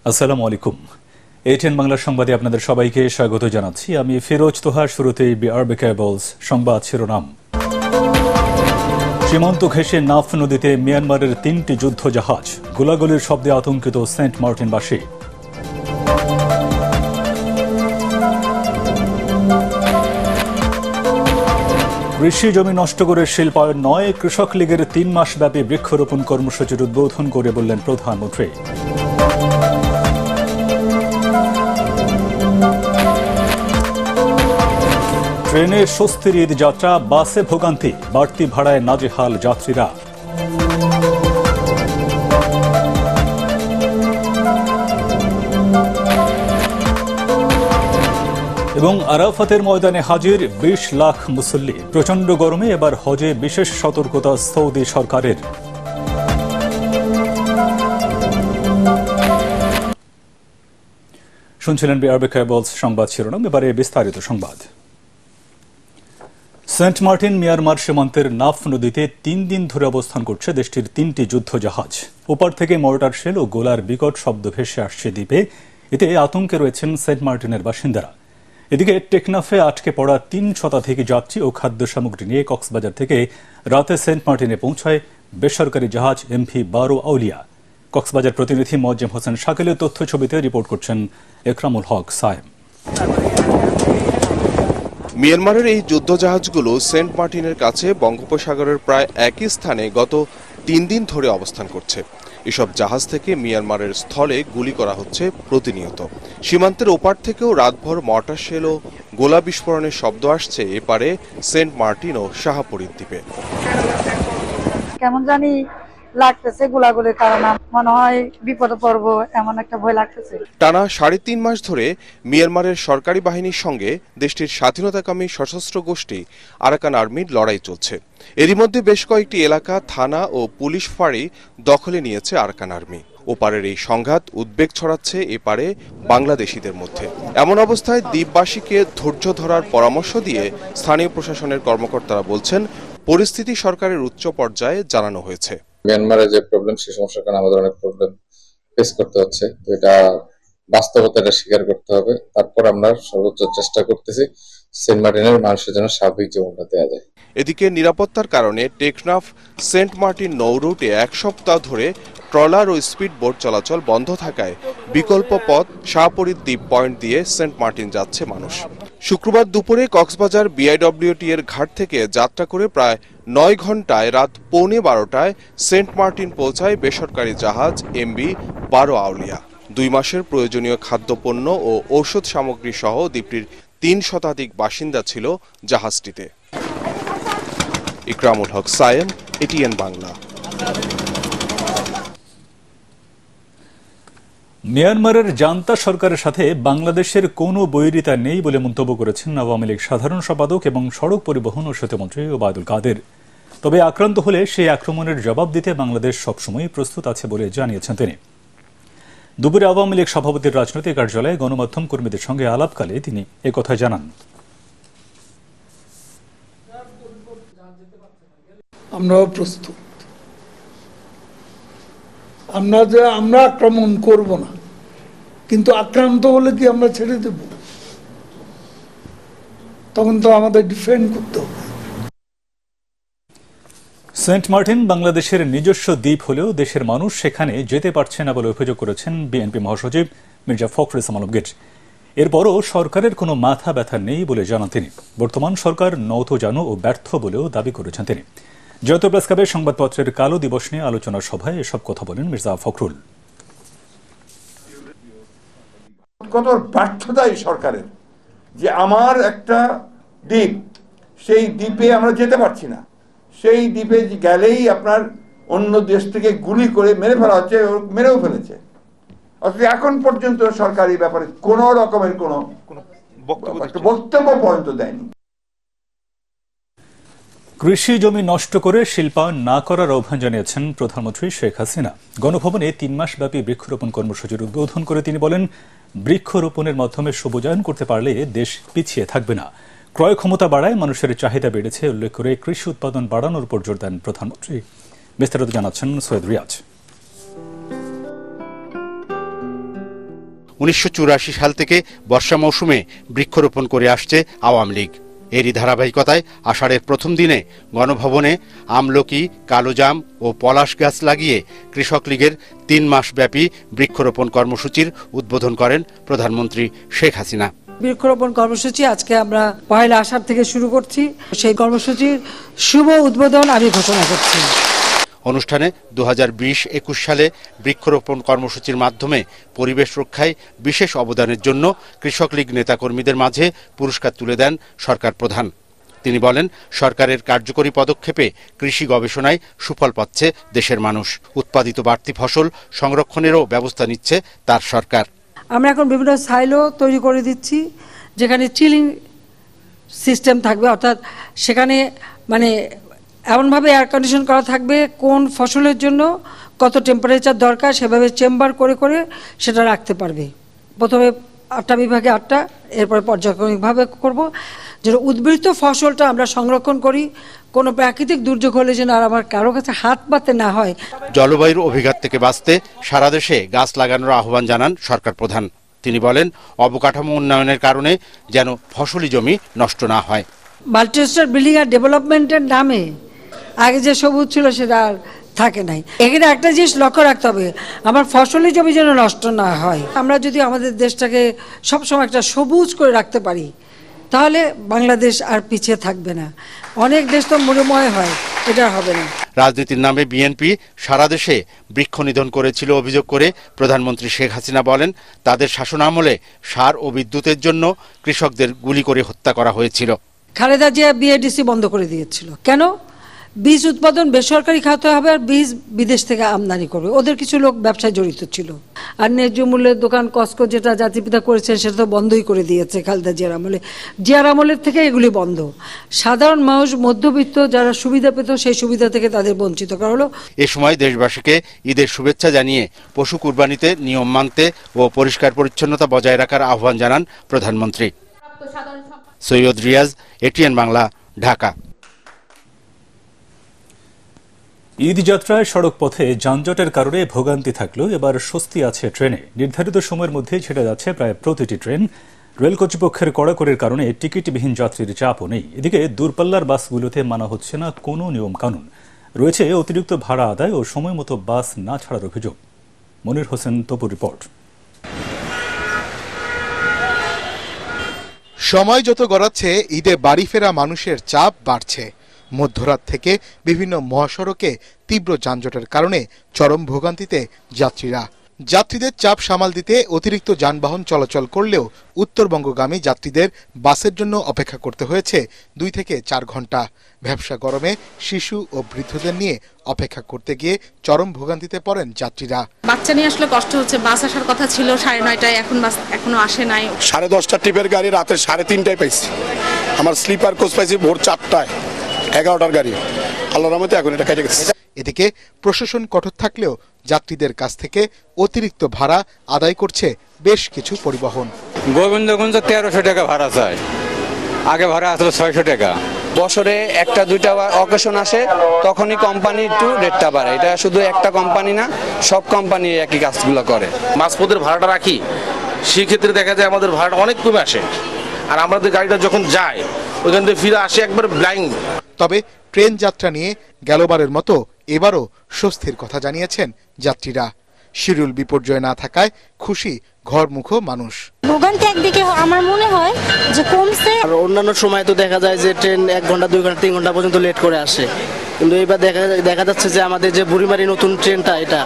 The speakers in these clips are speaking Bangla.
আসসালামু আলাইকুম। এটিএন বাংলা সংবাদে আপনাদের সবাইকে স্বাগত জানাচ্ছি। আমি ফিরোজ তোহা। শুরুতেই বিআরবি কেবলস সংবাদ শিরোনাম। সীমান্ত ঘেঁষে নাফ নদীতে মিয়ানমারের 3টি যুদ্ধ জাহাজ, গোলাগুলির শব্দে আতঙ্কিত সেন্ট মার্টিনবাসী। কৃষি জমি নষ্ট করে শিল্পায়ন নয়, কৃষক লীগের 3 মাসব্যাপী বৃক্ষরোপণ কর্মসূচির উদ্বোধন করে বললেন প্রধানমন্ত্রী। ট্রেনে স্বস্তির ঈদ যাত্রা, বাসে ভোগান্তি, বাড়তি ভাড়ায় নাজেহাল যাত্রীরা। এবং আরাফাতের ময়দানে হাজির 20 লাখ মুসল্লি। প্রচণ্ড গরমে এবার হজে বিশেষ সতর্কতা সৌদি সরকারের। শুনছিলেন বিআরবি কেবলস সংবাদ শিরোনাম। এবারে বিস্তারিত সংবাদ। সেন্ট মার্টিন মিয়ানমার সীমান্তের নাফ নদীতে 3 দিন ধরে অবস্থান করছে দেশটির 3টি যুদ্ধ জাহাজ। ওপার থেকে মর্টার শেল ও গোলার বিকট শব্দ ভেসে আসছে দ্বীপে। এতে আতঙ্কে রয়েছেন সেন্ট মার্টিনের বাসিন্দারা। এদিকে টেকনাফে আটকে পড়া 3 শতাধিক যাত্রী ও খাদ্য সামগ্রী নিয়ে কক্সবাজার থেকে রাতে সেন্ট মার্টিনে পৌঁছায় বেসরকারি জাহাজ এমভি বারো আউলিয়া। কক্সবাজার প্রতিনিধি মোয়াজ্জেম হোসেন শাকিলের তথ্য ছবিতে রিপোর্ট করছেন একরামুল হক সায়েম। মিয়ানমারের এই যুদ্ধ জাহাজগুলো সেন্ট মার্টিনের কাছে বঙ্গোপসাগরের প্রায় একই স্থানে গত 3 দিন ধরে অবস্থান করছে। এসব জাহাজ থেকে মিয়ানমারের স্থলে গুলি করা হচ্ছে প্রতিনিয়ত। সীমান্তের ওপার থেকেও রাতভর মর্টার শেল ও গোলা বিস্ফোরণের শব্দ আসছে এপারে সেন্ট মার্টিন ও শাহপরীর দ্বীপে। কেমন জানি লাগতেছে, গোলাগুলির কারণে মনে হয় বিপদে পড়বো, এমন একটা ভয় লাগতেছে। টানা 3.5 মাস ধরে মিয়ানমারের সরকারি বাহিনীর সঙ্গে দেশটির স্বাধীনতাকামী সশস্ত্র গোষ্ঠী আরাকান আর্মির লড়াই চলছে। এরই মধ্যে বেশ কয়েকটি এলাকা, থানা ও পুলিশ ফাঁড়ি দখলে নিয়েছে আরাকান আর্মি। ওপারের এই সংঘাত উদ্বেগ ছড়াচ্ছে এপারে বাংলাদেশিদের মধ্যে। এমন অবস্থায় দ্বীপবাসীকে ধৈর্য ধরার পরামর্শ দিয়ে স্থানীয় প্রশাসনের কর্মকর্তারা বলছেন, পরিস্থিতি সরকারের উচ্চ পর্যায়ে জানানো হয়েছে। মিয়ানমারে যে প্রবলেম, সেই সমস্যার কারণে আমাদের অনেক প্রবলেম ফেস করতে হচ্ছে। তো এটা বাস্তবতাটা স্বীকার করতে হবে। তারপর আমরা সর্বোচ্চ চেষ্টা করতেছি সেন্ট মার্টিনের মানুষের জন্য স্বাভাবিক জীবনটা দেওয়া যায়। এদিকে নিরাপত্তার কারণে টেকনাফ সেন্ট মার্টিন নৌ রুটে 1 সপ্তাহ ধরে ট্রলার ও স্পিড বোট চলাচল বন্ধ থাকায় বিকল্প পথ শাহপরীর দ্বীপ পয়েন্ট দিয়ে সেন্ট মার্টিন যাচ্ছে মানুষ। শুক্রবার দুপুরে কক্সবাজার বিআইডব্লিউটি এর ঘাট থেকে যাত্রা করে প্রায় 9 ঘন্টায় রাত 11:15টায় সেন্ট মার্টিন পৌঁছায় বেসরকারি জাহাজ এমভি বারো আউলিয়া। 2 মাসের প্রয়োজনীয় খাদ্যপণ্য ও ঔষধ সামগ্রী সহ দ্বীপটির 3 শতাধিক বাসিন্দা ছিল জাহাজটিতে। ইকরামুল হক সায়েম, এটিএন বাংলা। মিয়ানমারের জান্তা সরকারের সাথে বাংলাদেশের কোনো বৈরিতা নেই বলে মন্তব্য করেছেন আওয়ামী লীগ সাধারণ সম্পাদক এবং সড়ক পরিবহন ও সেতুমন্ত্রী ওবায়দুল কাদের। তবে আক্রান্ত হলে সেই আক্রমণের জবাব দিতে বাংলাদেশ সবসময় প্রস্তুত আছে বলে জানিয়েছেন তিনি। দুপুরে আওয়ামী লীগ সভাপতির রাজনৈতিক কার্যালয়ে গণমাধ্যম কর্মীদের সঙ্গে আলাপকালে তিনি একথা জানান। আমরাও প্রস্তুত। আমরা আক্রমণ করব না, কিন্তু আক্রান্ত হলে কি আমরা ছেড়ে দেব? তখন তো আমাদের ডিফেন্ড করতে হবে। সেন্ট মার্টিন বাংলাদেশের নিজস্ব দ্বীপ হলেও দেশের মানুষ সেখানে যেতে পারছে না বলে অভিযোগ করেছেন বিএনপি মহাসচিব মির্জা ফখরুল ইসলাম আলমগীর। এরপরও সরকারের কোনো মাথা ব্যথা নেই বলে জানান তিনি। বর্তমান সরকার নৌথজানু ও ব্যর্থ বলেও দাবি করেছেন তিনি। জাতীয় প্রেস ক্লাবে সংবাদপত্রের কালো দিবস নিয়ে আলোচনা সভায় এসব কথা বলেন মির্জা ফখরুল। কত ব্যর্থতাই সরকারের, যে আমার একটা দ্বীপ, সেই দ্বীপে আমরা যেতে পারছি না। সেই দ্বীপে গেলেই আপনার অন্য দেশ থেকে গুলি করে মেরে ফেলা হচ্ছে, মেরেও ফেলেছে। অথচ এখন পর্যন্ত সরকারি ব্যাপারে কোনো রকমের কোনো বক্তব্য পর্যন্ত দেয়নি। কৃষি জমি নষ্ট করে শিল্পায়ন না করার আহ্বান জানিয়েছেন প্রধানমন্ত্রী শেখ হাসিনা। গণভবনে 3 মাসব্যাপী বৃক্ষরোপণ কর্মসূচির উদ্বোধন করে তিনি বলেন, বৃক্ষরোপণের মাধ্যমে সবুজায়ন করতে পারলে দেশ পিছিয়ে থাকবে না। ক্রয় ক্ষমতা বাড়ায় মানুষের চাহিদা বেড়েছে উল্লেখ করে কৃষি উৎপাদন বাড়ানোর উপর জোর দেন প্রধানমন্ত্রী। বিস্তারিত জানাচ্ছেন সৈয়দ রিয়াজ। 1984 সাল থেকে বর্ষা মৌসুমে বৃক্ষরোপণ করে আসছে আওয়ামী লীগ। এরই ধারাবাহিকতায় আষাঢ়ের প্রথম দিনে গণভবনে আমলকি, কালোজাম ও পলাশ গাছ লাগিয়ে কৃষক লীগের 3 মাস ব্যাপী বৃক্ষরোপণ কর্মসূচির উদ্বোধন করেন প্রধানমন্ত্রী শেখ হাসিনা। বৃক্ষরোপণ কর্মসূচি আজকে আমরা পয়লা আষাঢ় থেকে শুরু করছি। সেই কর্মসূচির শুভ উদ্বোধন আমি ঘোষণা করছি। অনুষ্ঠানে 2020-21 সালে বৃক্ষরোপণ কর্মসূচির মাধ্যমে পরিবেশ রক্ষায় বিশেষ অবদানের জন্য কৃষক লীগ নেতাকর্মীদের মাঝে পুরস্কার তুলে দেন সরকার প্রধান। তিনি বলেন, সরকারের কার্যকরী পদক্ষেপে কৃষি গবেষণায় সুফল পাচ্ছে দেশের মানুষ। উৎপাদিত বাড়তি ফসল সংরক্ষণেরও ব্যবস্থা নিচ্ছে তার সরকার। আমরা এখন বিভিন্ন সাইলো তৈরি করে দিচ্ছি, যেখানে চিলিং সিস্টেম থাকবে, অর্থাৎ সেখানে এমনভাবে এয়ার কন্ডিশন করা থাকবে কোন ফসলের জন্য কত টেম্পারেচার দরকার সেভাবে চেম্বার করে করে সেটা রাখতে পারবে। প্রথমে 8টা বিভাগে 8টা, এরপরে পর্যায়ক্রমিকভাবে করব, যেন উদ্বৃত্ত ফসলটা আমরা সংরক্ষণ করি, কোনো প্রাকৃতিক দুর্যোগ হলে যেন আর আমার কারো কাছে হাত পাতে না হয়। জলবায়ুর অভিঘাত থেকে বাঁচতে সারা দেশে গাছ লাগানোর আহ্বান জানান সরকার প্রধান। তিনি বলেন, অবকাঠামো উন্নয়নের কারণে যেন ফসলি জমি নষ্ট না হয়। মাল্টিস্টার বিল্ডিং আর ডেভেলপমেন্টের নামে আগে যে সবুজ ছিল সেটা আর থাকে নাই। এখানে একটা জিনিস লক্ষ্য রাখতে হবে, আমার ফসলি জমি যেন নষ্ট না হয়। আমরা যদি আমাদের দেশটাকে সবসময় একটা সবুজ করে রাখতে পারি, তাহলে বাংলাদেশ আর পিছিয়ে থাকবে না। অনেক দেশ তো মরুময় হয়, এটা হবে না। রাজনীতির নামে বিএনপি সারা দেশে বৃক্ষ নিধন করেছিল অভিযোগ করে প্রধানমন্ত্রী শেখ হাসিনা বলেন, তাদের শাসনামলে সার ও বিদ্যুতের জন্য কৃষকদের গুলি করে হত্যা করা হয়েছিল। খালেদা জিয়া বিএডিসি বন্ধ করে দিয়েছিল। কেন? বীজ উৎপাদন বেসরকারি খাতে হবে আর বীজ বিদেশ থেকে আমদানি করবে। ওদের কিছু লোক ব্যবসায় জড়িত ছিল। আর ন্যায্য মূল্যের দোকান কসকো যেটা জাতিপিতা করেছেন সেটা তো বন্ধই করে দিয়েছে খালেদা জিয়ার আমলে। জিয়ার আমলের থেকে এগুলি বন্ধ। সাধারণ মানুষ, মধ্যবিত্ত যারা সুবিধা পেত সেই সুবিধা থেকে তাদের বঞ্চিত করা হলো। এ সময় দেশবাসীকে ঈদের শুভেচ্ছা জানিয়ে পশু কুরবানিতে নিয়ম মানতে ও পরিষ্কার পরিচ্ছন্নতা বজায় রাখার আহ্বান জানান প্রধানমন্ত্রী। সৈয়দ রিয়াজ, এটিএন বাংলা, ঢাকা। ঈদ যাত্রায় সড়ক পথে যানজটের কারণে ভোগান্তি থাকলেও এবার স্বস্তি আছে ট্রেনে। নির্ধারিত সময়ের মধ্যে ছেড়ে যাচ্ছে প্রায় প্রতিটি ট্রেন। রেল কর্তৃপক্ষের কড়াকড়ির কারণে টিকিটবিহীন যাত্রীর চাপও নেই। এদিকে দূরপাল্লার বাসগুলোতে মানা হচ্ছে না কোনো নিয়ম কানুন। রয়েছে অতিরিক্ত ভাড়া আদায় ও সময় মতো বাস না ছাড়ার অভিযোগ। মনির হোসেন তপুর রিপোর্ট। সময় যত গড়াচ্ছে ঈদে বাড়ি ফেরা মানুষের চাপ বাড়ছে। মধ্যরাত থেকে বিভিন্ন মহাসড়কে তীব্র যানজটের কারণে চরম ভোগান্তিতে যাত্রীরা। যাত্রীদের চাপ সামাল দিতে অতিরিক্ত যানবাহন চলাচল করলেও উত্তরবঙ্গগামী যাত্রীদের বাসের জন্য অপেক্ষা করতে হয়েছে 2 থেকে 4 ঘন্টা। ভ্যাপসা গরমে শিশু ও বৃদ্ধদের নিয়ে অপেক্ষা করতে গিয়ে চরম ভোগান্তিতে পড়েন যাত্রীরা। বাচ্চা নিয়ে আসলে কষ্ট হচ্ছে। বাস আসার কথা ছিল 9:30টায়, এখন বাস এখনো আসে নাই। 10:30 ট্রিপের গাড়ি রাতে 3:30টায় পাইছি। আমার স্লিপার কোচ পাইছি ভোর 4টায়, 11টার গাড়ি। আল্লাহর রহমতে এখন এটা কেটে গেছে। এদিকে প্রশাসন কঠোর থাকলেও যাত্রীদের কাছ থেকে অতিরিক্ত ভাড়া আদায় করছে বেশ কিছু পরিবহন। গোবিন্দগঞ্জ 1300 টাকা ভাড়া চায়, আগে ভাড়া আসলে 600 টাকা। বছরে 1-2টা অকেশন আসে, তখনই কোম্পানি একটু রেটটা বাড়ে। এটা শুধু একটা কোম্পানি না, সব কোম্পানি একই কাজগুলো করে। মাঝপথের ভাড়াটা রাখি, সেক্ষেত্রে দেখা যায় আমাদের ভাড়াটা অনেক কমে আসে। আর আমাদের গাড়িটা যখন যায় ওইখান থেকে ফিরে আসে একবার ব্লাইন্ড। তবে ট্রেন যাত্রা নিয়ে গেলবারের মতো এবারও স্বস্তির কথা জানিয়েছেন যাত্রীরা। শিডিউল বিপর্যয় না থাকায় খুশি ঘরমুখো মানুষ। ভোগান্তি একদিকে আমার মনে হয় যে কমছে। আর অন্যান্য সময় তো দেখা যায় যে ট্রেন 1 ঘন্টা 2 ঘন্টা 3 ঘন্টা পর্যন্ত লেট করে আসে, কিন্তু এবার দেখা যাচ্ছে যে আমাদের যে বুড়িমারি নতুন ট্রেনটা এটা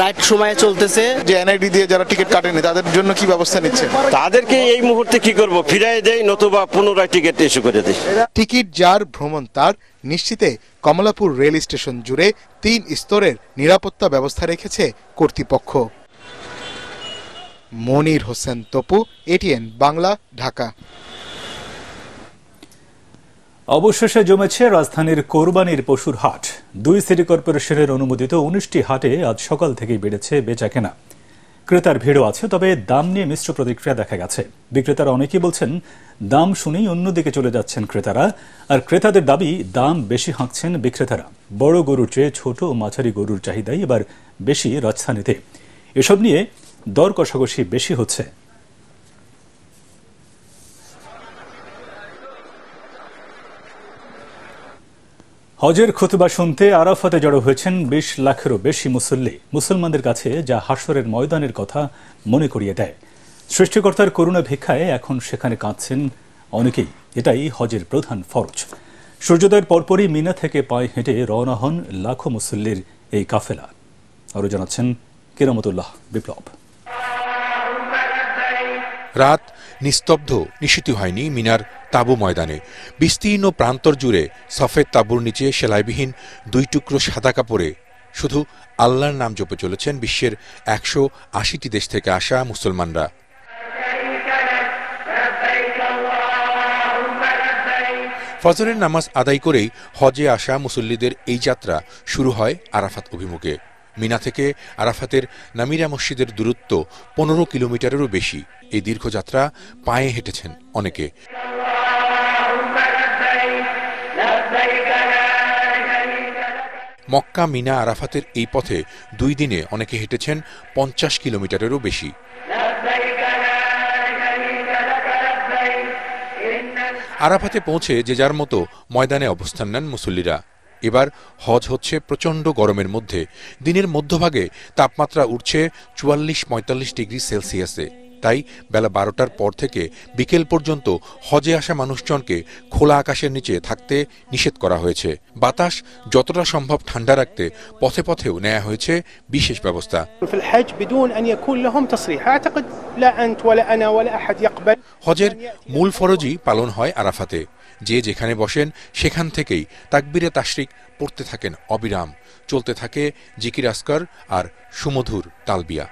রাইট সময়ে চলতেছে। যে এনআইডি দিয়ে যারা টিকিট কাটেনি তাদের জন্য কি ব্যবস্থা নিচ্ছে? তাদেরকে এই মুহূর্তে কি করব, ফিরাই দেই নতুবা পুনরায় টিকিট ইস্যু করে দেই। টিকিট যার ভ্রমণ তার নিশ্চিতে কমলাপুর রেল স্টেশন জুড়ে 3 স্তরের নিরাপত্তা ব্যবস্থা রেখেছে কর্তৃপক্ষ। মনির হোসেন তপু, এটিএন বাংলা, ঢাকা। অবশেষে জমেছে রাজধানীর কোরবানির পশুর হাট। 2 সিটি কর্পোরেশনের অনুমোদিত 19টি হাটে আজ সকাল থেকেই বেড়েছে বেচাকেনা। ক্রেতার ভিড়ও আছে, তবে দাম নিয়ে মিশ্র প্রতিক্রিয়া দেখা গেছে। বিক্রেতারা অনেকেই বলছেন দাম শুনেই অন্যদিকে চলে যাচ্ছেন ক্রেতারা, আর ক্রেতাদের দাবি দাম বেশি হাঁকছেন বিক্রেতারা। বড় গরুর চেয়ে ছোট ও মাঝারি গরুর চাহিদাই এবার বেশি রাজধানীতে। এসব নিয়ে দর কষাকষি বেশি হচ্ছে। হজের খুতবা শুনতে আরাফাতে জড়ো হয়েছেন ২০ লাখেরও বেশি মুসল্লি। মুসলমানদের কাছে যা হাশরের ময়দানের কথা মনে করিয়ে দেয়। সৃষ্টিকর্তার করুণা ভিক্ষায় এখন সেখানে কাঁদছেন অনেকেই। এটাই হজের প্রধান ফরজ। সূর্যোদয়ের পরপরই মিনা থেকে পায়ে হেঁটে রওনা হন লাখো মুসল্লির এই কাফেলা। আরও জানাচ্ছেন কেরামতুল্লাহ বিপ্লব। রাত নিস্তব্ধ, নিশীথ হয়নি মিনার তাঁবু ময়দানে। বিস্তীর্ণ প্রান্তর জুড়ে সফেদ তাঁবুর নিচে সেলাইবিহীন ২ টুকরো সাদা কাপড়ে শুধু আল্লাহর নাম জপে চলেছেন বিশ্বের ১৮০টি দেশ থেকে আসা মুসলমানরা। ফজরের নামাজ আদায় করেই হজে আসা মুসল্লিদের এই যাত্রা শুরু হয় আরাফাত অভিমুখে। মিনা থেকে আরাফাতের নামিরা মসজিদের দূরত্ব ১৫ কিলোমিটারেরও বেশি। এই দীর্ঘযাত্রা পায়ে হেঁটেছেন অনেকে। মক্কা, মিনা, আরাফাতের এই পথে ২ দিনে অনেকে হেঁটেছেন ৫০ কিলোমিটারেরও বেশি। আরাফাতে পৌঁছে যে যার মতো ময়দানে অবস্থান নেন মুসল্লিরা। এবার হজ হচ্ছে প্রচণ্ড গরমের মধ্যে। দিনের মধ্যভাগে তাপমাত্রা উঠছে ৪৪-৪৫ ডিগ্রি সেলসিয়াসে। তাই বেলা ১২টার পর থেকে বিকেল পর্যন্ত হজে আসা মানুষজনকে খোলা আকাশের নিচে থাকতে নিষেধ করা হয়েছে। বাতাস যতটা সম্ভব ঠান্ডা রাখতে পথে পথেও নেওয়া হয়েছে বিশেষ ব্যবস্থা। হজের মূল ফরজই পালন হয় আরাফাতে। যে যেখানে বসেন সেখান থেকেই তাকবীরে তাশরিক পড়তে থাকেন অবিরাম। চলতে থাকে জিকির আসকার আর সুমধুর তালবিয়া।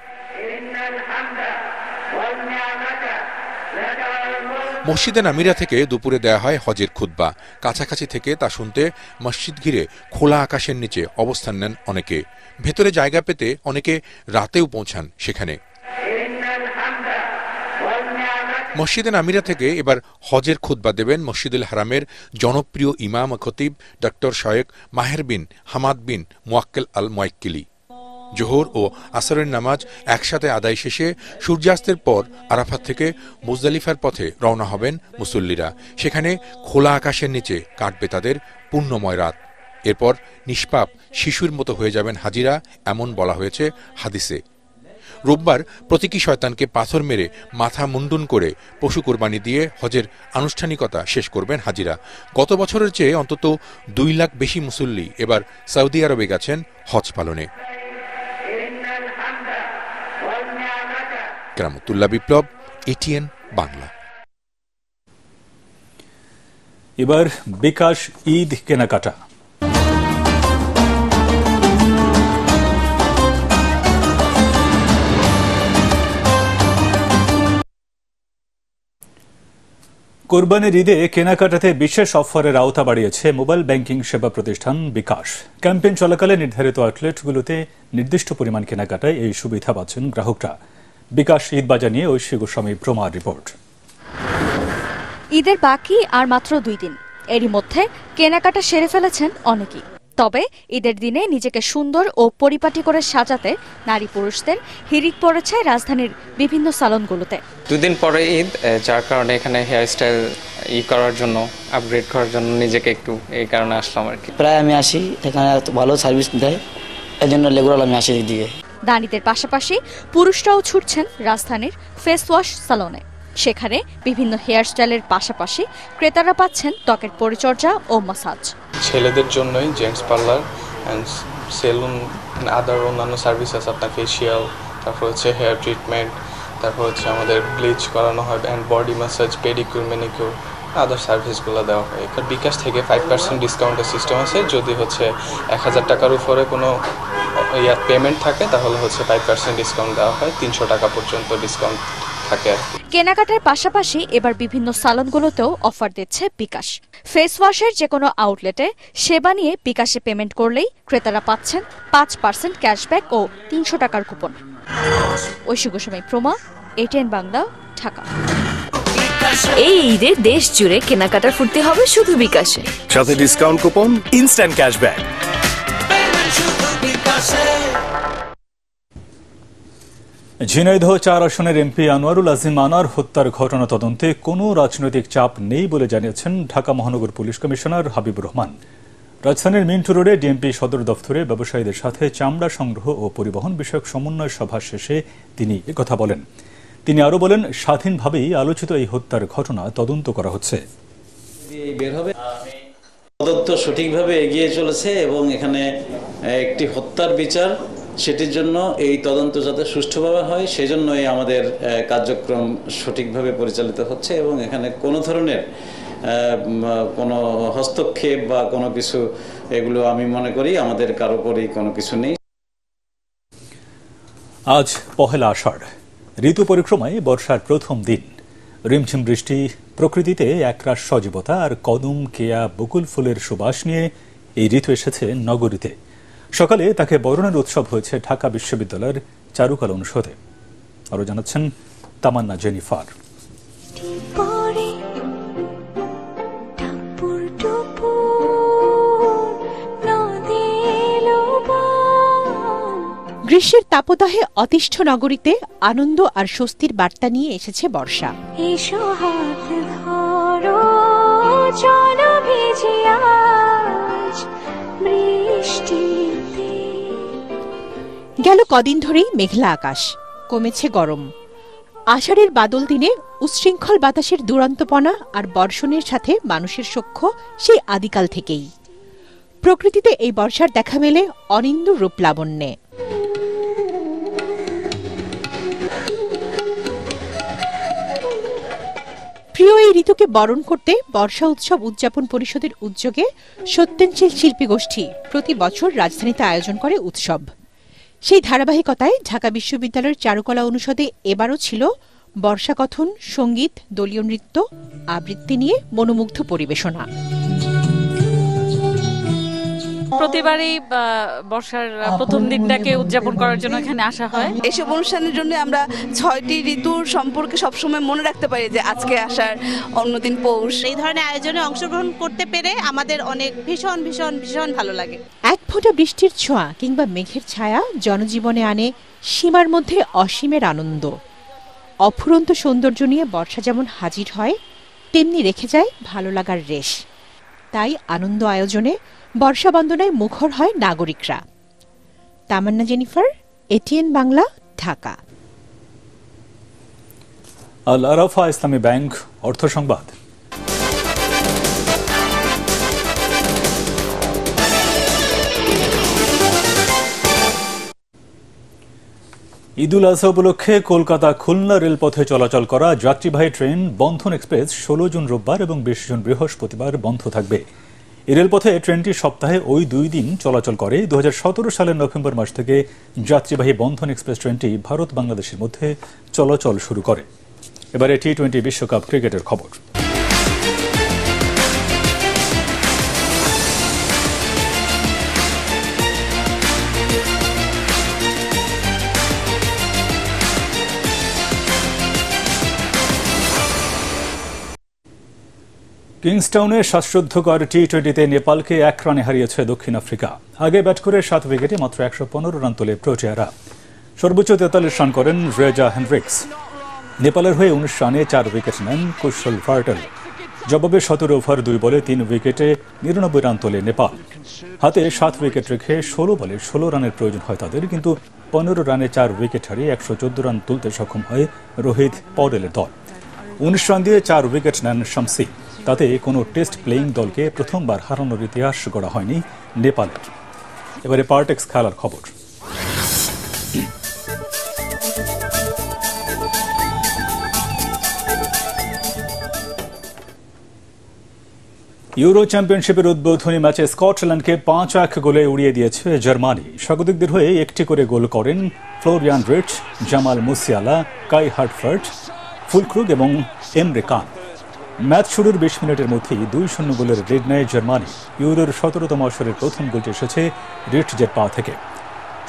মসজিদে নামিরা থেকে দুপুরে দেয়া হয় হজের খুতবা। কাছাকাছি থেকে তা শুনতে মসজিদ ঘিরে খোলা আকাশের নিচে অবস্থান নেন অনেকে। ভেতরে জায়গা পেতে অনেকে রাতেও পৌঁছান সেখানে। মসজিদে নামিরা থেকে এবার হজের খুতবা দেবেন মসজিদুল হারামের জনপ্রিয় ইমাম ও খতিব ডক্টর শায়েখ মাহের বিন হামাদ বিন মুয়াক্কেল আল মুয়াক্কিলি। জোহর ও আসরের নামাজ একসাথে আদায় শেষে সূর্যাস্তের পর আরাফাত থেকে মুজদালিফার পথে রওনা হবেন মুসল্লিরা। সেখানে খোলা আকাশের নিচে কাটবে তাদের পুণ্যময় রাত। এরপর নিষ্পাপ শিশুর মতো হয়ে যাবেন হাজিরা, এমন বলা হয়েছে হাদিসে। রোববার প্রতীকী শয়তানকে পাথর মেরে মাথা মুন্ডন করে পশু কোরবানি দিয়ে হজের আনুষ্ঠানিকতা শেষ করবেন হাজিরা। গত বছরের চেয়ে অন্তত ২ লাখ বেশি মুসল্লি এবার সৌদি আরবে গেছেন হজ পালনে। কেরামতুল্লাহ বিপ্লব, এটিএন বাংলা। এবার বিকাশ ঈদ কেনাকাটা। কোরবানির ঈদে কেনাকাটাতে বিশেষ অফারের আওতা বাড়িয়েছে মোবাইল ব্যাংকিং সেবা প্রতিষ্ঠান বিকাশ। ক্যাম্পেইন চলাকালে নির্ধারিত আউটলেটগুলোতে নির্দিষ্ট পরিমাণ কেনাকাটায় এই সুবিধা পাচ্ছেন গ্রাহকরা। বিকাশ ঈদ বাজার নিয়ে ঐশী গোস্বামী প্রমার রিপোর্ট। ঈদের বাকি আর মাত্র 2 দিন। এরই মধ্যে কেনাকাটা সেরে ফেলেছেন অনেকেই। তবে ঈদের দিনে নিজেকে সুন্দর ও পরিপাটি করে সাজাতে নারী পুরুষদের হিড়িক পড়েছে রাজধানীর বিভিন্ন সালনগুলোতে। 2 দিন পরে ঈদ, যার কারণে এখানে হেয়ার স্টাইল করার জন্য, আপগ্রেড করার জন্য নিজেকে একটু এই কারণে আসলাম আর কি। প্রায় আমি আসি, এখানে ভালো সার্ভিস দেয়, এই জন্য রেগুলার আমি আসি এদিকে। নারীদের পাশাপাশি পুরুষরাও ছুটছেন রাজধানীর ফেস ওয়াশ সালনে। সেখানে বিভিন্ন হেয়ার স্টাইলের পাশাপাশি ক্রেতারা পাচ্ছেন ত্বকের পরিচর্যা ও মাসাজ। ছেলেদের জন্যই জেন্টস পার্লার অ্যান্ড সেলুন, আদার অন্যান্য সার্ভিসেস, আপনার ফেসিয়াল, তারপর হচ্ছে হেয়ার ট্রিটমেন্ট, তারপর হচ্ছে আমাদের ব্লিচ করানো হয় and body massage, pedicure, manicure, other সার্ভিসগুলো দেওয়া হয়। এখানে বিকাশ থেকে 5% ডিসকাউন্টের সিস্টেম আছে। যদি হচ্ছে 1000 টাকার উপরে কোনো পেমেন্ট থাকে তাহলে হচ্ছে 5% ডিসকাউন্ট দেওয়া হয়। 300 টাকা পর্যন্ত ডিসকাউন্ট থাকে। কেনাকাটার পাশাপাশি এবার বিভিন্ন সালনগুলোতেও অফার দিচ্ছে বিকাশ। ফেস ওয়াশের যে কোনো আউটলেটে সেবা নিয়ে বিকাশে পেমেন্ট করলেই ক্রেতারা পাচ্ছেন 5% ক্যাশব্যাক ও 300 টাকার কুপন। ঐশী গোস্বামী প্রমা, এটিএন বাংলা, ঢাকা। এই ঈদে দেশ জুড়ে কেনাকাটার ফুর্তি হবে শুধু বিকাশে, সাথে discount coupon, instant cashback. Jhenaidah ৪ আসনের এমপি আনোয়ারুল আজিম আনার হত্যার ঘটনা তদন্তে কোনো রাজনৈতিক চাপ নেই বলে জানিয়েছেন ঢাকা মহানগর পুলিশ কমিশনার হাবিবুর রহমান। রাজধানীর মিন্টু রোডে ডিএমপি সদর দফতরে ব্যবসায়ীদের সাথে চামড়া সংগ্রহ ও পরিবহন বিষয়ক সমন্বয় সভা শেষে তিনি একথা বলেন। তিনি আরও বলেন, স্বাধীনভাবেই আলোচিত এই হত্যার ঘটনা তদন্ত করা হচ্ছে। তদন্ত সঠিকভাবে এগিয়ে চলেছে এবং এখানে একটি হত্যার বিচার, সেটির জন্য এই তদন্ত যাতে সুষ্ঠুভাবে হয় সেজন্যই আমাদের কার্যক্রম সঠিকভাবে পরিচালিত হচ্ছে এবং এখানে কোনো ধরনের কোনো হস্তক্ষেপ বা কোনো কিছু, এগুলো আমি মনে করি আমাদের কারো উপরই কোনো কিছু নেই। আজ পহেলা আষাঢ়, ঋতু পরিক্রমায় বর্ষার প্রথম দিন। রিমঝিম বৃষ্টি, প্রকৃতিতে একরাশ সজীবতা আর কদম, কেয়া, বকুল ফুলের সুবাস নিয়ে এই ঋতু এসেছে নগরীতে। সকালে তাকে বরণের উৎসব হয়েছে ঢাকা বিশ্ববিদ্যালয়ের চারুকলা অনুষদে। আরও জানাচ্ছেন তামান্না জেনিফার। গ্রীষ্মের তাপদাহে অতিষ্ঠ নগরীতে আনন্দ আর স্বস্তির বার্তা নিয়ে এসেছে বর্ষা। গেল কদিন ধরেই মেঘলা আকাশ, কমেছে গরম। আষাঢ়ের বাদল দিনে উচ্ছৃঙ্খল বাতাসের দুরন্তপনা আর বর্ষণের সাথে মানুষের সখ্য সেই আদিকাল থেকেই। প্রকৃতিতে এই বর্ষার দেখা মেলে অনিন্দ্য রূপ লাবণ্যে। প্রিয় এই ঋতুকে বরণ করতে বর্ষা উৎসব উদযাপন পরিষদের উদ্যোগে সত্যেনশীল শিল্পী গোষ্ঠী প্রতি বছর রাজধানীতে আয়োজন করে উৎসব। সেই ধারাবাহিকতায় ঢাকা বিশ্ববিদ্যালয়ের চারুকলা অনুষদে এবারও ছিল বর্ষাকথন, সঙ্গীত, দলীয় নৃত্য, আবৃত্তি নিয়ে মনোমুগ্ধ পরিবেশনা। প্রতিবারই বর্ষার প্রথম দিনটাকে উদযাপন করার জন্য এখানে আসা হয়। এইসব অনুষ্ঠানের জন্য আমরা ৬টি ঋতুর সম্পর্কে সবসময় মনে রাখতে পারি যে আজকে আসার, অন্যদিন পৌষ। এই ধরনের আয়োজনে অংশগ্রহণ করতে পেরে আমাদের অনেক ভীষণ ভীষণ ভীষণ ভালো লাগে। এক ফোঁটা বৃষ্টির ছোঁয়া কিংবা মেঘের ছায়া জনজীবনে আনে সীমার মধ্যে অসীমের আনন্দ। অফুরন্ত সৌন্দর্য নিয়ে বর্ষা যেমন হাজির হয়, তেমনি রেখে যায় ভালো লাগার রেশ। তাই আনন্দ আয়োজনে বর্ষা বন্দনায় মুখর হয় নাগরিকরা। তামান্না জেনিফার, এটিএন বাংলা, ঢাকা। আল আরাফা ইসলামী ব্যাংক অর্থ সংবাদ। ঈদুল আজহা উপলক্ষে কলকাতা খুলনা রেলপথে চলাচল করা যাত্রীবাহী ট্রেন বন্ধন এক্সপ্রেস ১৬ জুন রোববার এবং ২০ জুন বৃহস্পতিবার বন্ধ থাকবে। এই রেলপথে ট্রেনটি সপ্তাহে ওই ২ দিন চলাচল করে। ২০১৭ সালের নভেম্বর মাস থেকে যাত্রীবাহী বন্ধন এক্সপ্রেস ট্রেনটি ভারত বাংলাদেশের মধ্যে চলাচল শুরু করে। এবারে টি-20 বিশ্বকাপ ক্রিকেটের খবর। কিংস্টাউনে শ্বাসরুদ্ধকর টি-20তে নেপালকে ১ রানে হারিয়েছে দক্ষিণ আফ্রিকা। আগে ব্যাট করে ৭ উইকেটে মাত্র ১১৫ রান তোলে প্রোটিয়ারা। সর্বোচ্চ ৪৩ রান করেন রেজা হেনরিক্স। নেপালের হয়ে ১৯ রানে ৪ উইকেট নেন কুশল ভার্টেল। জবাবে ১৭ ওভার ২ বলে ৩ উইকেটে ৯৯ রান তোলে নেপাল। হাতে ৭ উইকেট রেখে ১৬ বলে ১৬ রানের প্রয়োজন হয় তাদের, কিন্তু ১৫ রানে ৪ উইকেট হারিয়ে ১১৪ রান তুলতে সক্ষম হয় রোহিত পৌডেলের দল। ১৯ রান দিয়ে ৪ উইকেট নেন শামসি। তাতে কোনো টেস্ট প্লেয়িং দলকে প্রথমবার হারানোর ইতিহাস গড়া হয়নি নেপালের। এবারে পার্টেক্স খেলার খবর। ইউরো চ্যাম্পিয়নশিপের উদ্বোধনী ম্যাচে স্কটল্যান্ডকে ৫-১ গোলে উড়িয়ে দিয়েছে জার্মানি। স্বাগতিকদের হয়ে একটি করে গোল করেন ফ্লোরিয়ান রিচ, জামাল মুসিয়ালা, কাই হার্টফার্ট, ফুলক্রুগ এবং এমরে কান। ম্যাচ শুরুর ২০ মিনিটের মধ্যেই ২-০ গোলের লিড নেয় জার্মানি। ইউরোর ১৭তম আসরের প্রথম গোলটি এসেছে রিটজের পা থেকে।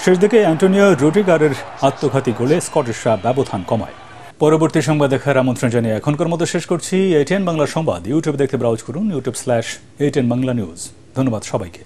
শেষ দিকে অ্যান্টোনিও রুডিগারের আত্মঘাতী গোলে স্কটিশরা ব্যবধান কমায়। পরবর্তী সংবাদ দেখার আমন্ত্রণ জানিয়ে এখনকার মতো শেষ করছি। এটিএন বাংলা সংবাদ ইউটিউবে দেখতে ব্রাউজ করুন, youtube/ATN বাংলা নিউজ। ধন্যবাদ সবাইকে।